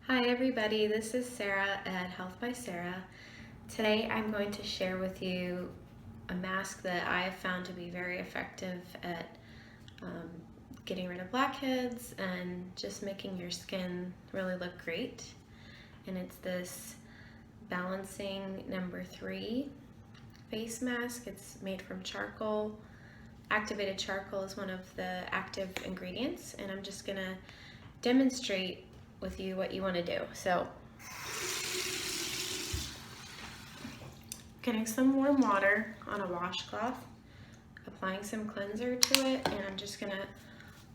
Hi everybody, this is Sarah at Health by Sarah. Today I'm going to share with you a mask that I have found to be very effective at getting rid of blackheads and just making your skin really look great. And it's this Balancing number 3 face mask. It's made from charcoal. Activated charcoal is one of the active ingredients, and I'm just gonna demonstrate with you what you want to do. So, getting some warm water on a washcloth, applying some cleanser to it, and I'm just gonna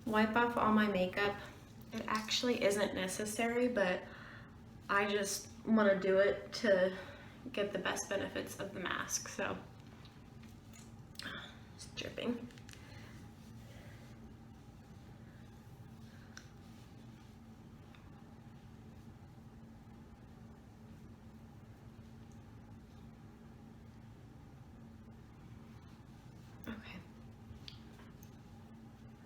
wipe off all my makeup. It actually isn't necessary, but I just want to do it to get the best benefits of the mask. So, it's dripping.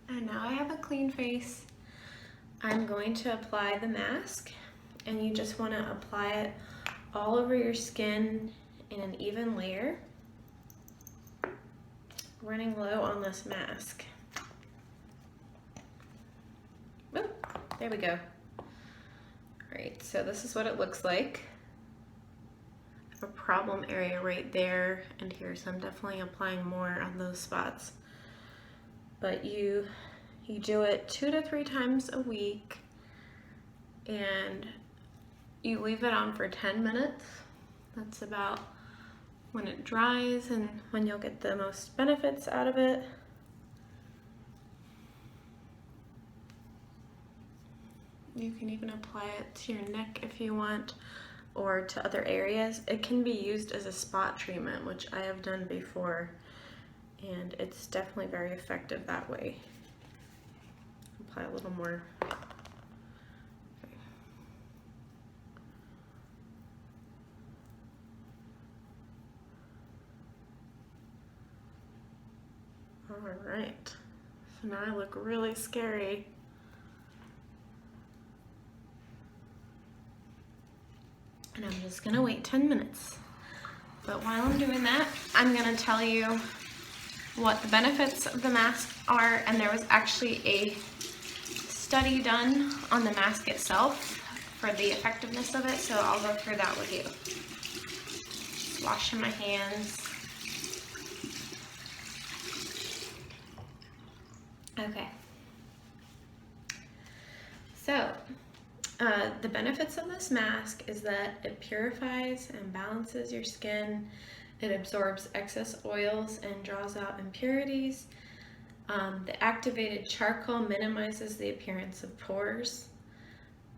And now I have a clean face. I'm going to apply the mask, and you just want to apply it all over your skin in an even layer, running low on this mask. Oh, there we go. Alright, so this is what it looks like. I have a problem area right there and here, so I'm definitely applying more on those spots. But you do it 2 to 3 times a week, and you leave it on for 10 minutes. That's about when it dries and when you'll get the most benefits out of it. You can even apply it to your neck if you want, or to other areas. It can be used as a spot treatment, which I have done before, and it's definitely very effective that way. Apply a little more. Okay. All right, so now I look really scary. And I'm just gonna wait 10 minutes. But while I'm doing that, I'm gonna tell you what the benefits of the mask are, and there was actually a study done on the mask itself for the effectiveness of it, so I'll go through that with you. Just washing my hands. Okay. So, the benefits of this mask is that it purifies and balances your skin. It absorbs excess oils and draws out impurities. The activated charcoal minimizes the appearance of pores.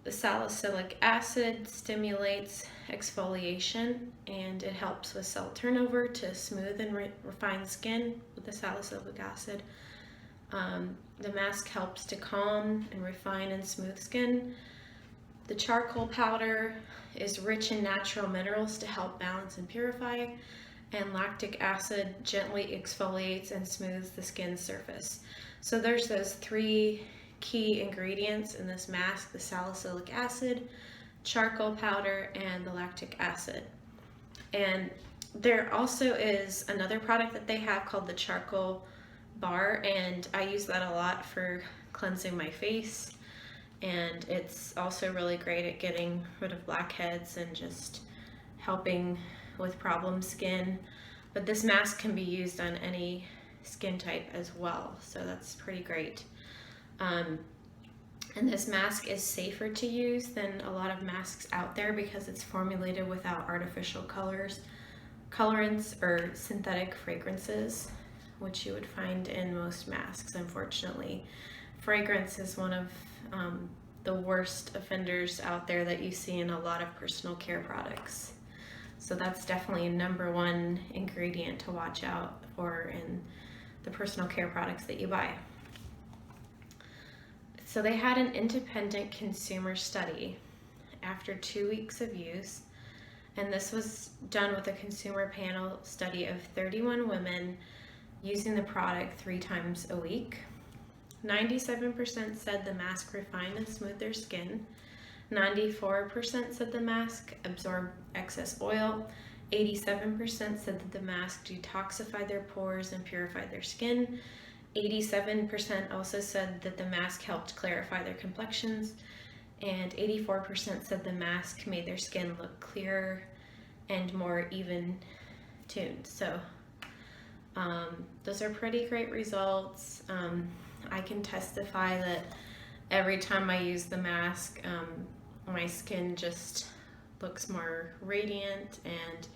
The salicylic acid stimulates exfoliation, and it helps with cell turnover to smooth and refine skin with the salicylic acid. The mask helps to calm and refine and smooth skin. The charcoal powder is rich in natural minerals to help balance and purify, and lactic acid gently exfoliates and smooths the skin surface. So there's those 3 key ingredients in this mask: the salicylic acid, charcoal powder, and the lactic acid. And there also is another product that they have called the charcoal bar, and I use that a lot for cleansing my face. And it's also really great at getting rid of blackheads and just helping with problem skin. But this mask can be used on any skin type as well, so that's pretty great. And this mask is safer to use than a lot of masks out there because it's formulated without artificial colorants or synthetic fragrances, which you would find in most masks, unfortunately. Fragrance is one of the worst offenders out there that you see in a lot of personal care products. So that's definitely a #1 ingredient to watch out for in the personal care products that you buy. So they had an independent consumer study after 2 weeks of use, and this was done with a consumer panel study of 31 women using the product 3 times a week. 97% said the mask refined and smoothed their skin. 94% said the mask absorbed excess oil. 87% said that the mask detoxified their pores and purified their skin. 87% also said that the mask helped clarify their complexions. And 84% said the mask made their skin look clearer and more even tuned. So those are pretty great results. I can testify that every time I use the mask, my skin just looks more radiant and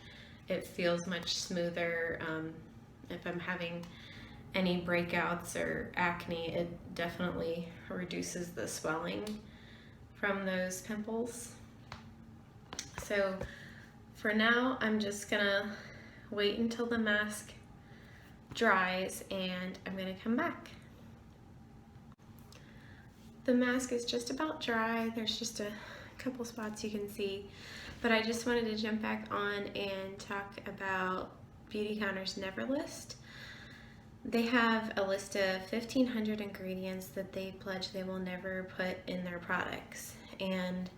it feels much smoother. If I'm having any breakouts or acne, it definitely reduces the swelling from those pimples. So for now, I'm just gonna wait until the mask dries and I'm gonna come back. The mask is just about dry. There's just a couple spots you can see, but I just wanted to jump back on and talk about Beautycounter's Never List. They have a list of 1,500 ingredients that they pledge they will never put in their products. And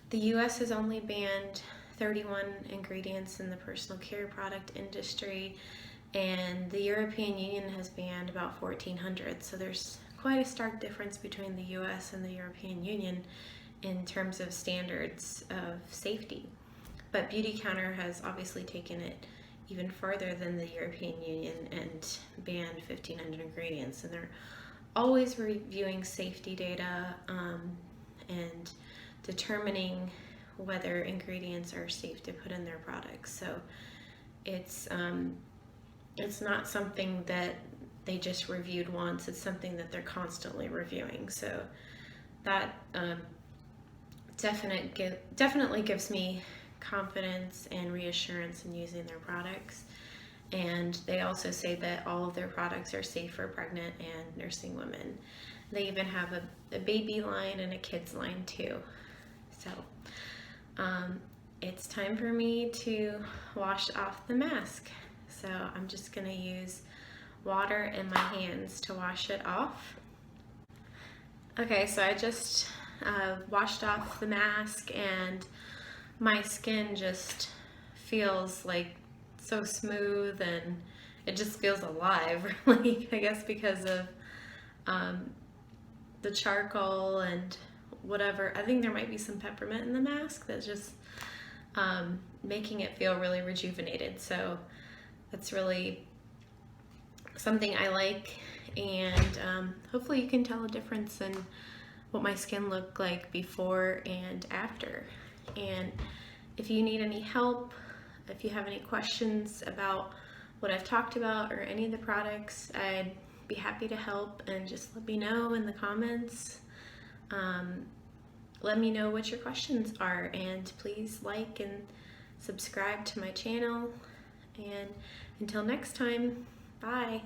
the US has only banned 31 ingredients in the personal care product industry, and the European Union has banned about 1,400. So there's quite a stark difference between the US and the European Union in terms of standards of safety. But Beautycounter has obviously taken it even further than the European Union and banned 1,500 ingredients. And they're always reviewing safety data and determining whether ingredients are safe to put in their products. So it's not something that they just reviewed once. It's something that they're constantly reviewing. So that definitely gives me confidence and reassurance in using their products. And they also say that all of their products are safe for pregnant and nursing women. They even have a baby line and a kids line too. So it's time for me to wash off the mask. So I'm just gonna use water in my hands to wash it off. Okay, so I just washed off the mask and my skin just feels like so smooth and it just feels alive, really, I guess because of the charcoal and whatever. I think there might be some peppermint in the mask that's just making it feel really rejuvenated. So that's really something I like, and hopefully you can tell a difference in what my skin looked like before and after. And if you need any help, if you have any questions about what I've talked about or any of the products, I'd be happy to help, and just let me know in the comments. Let me know what your questions are, and please like and subscribe to my channel. And until next time, bye.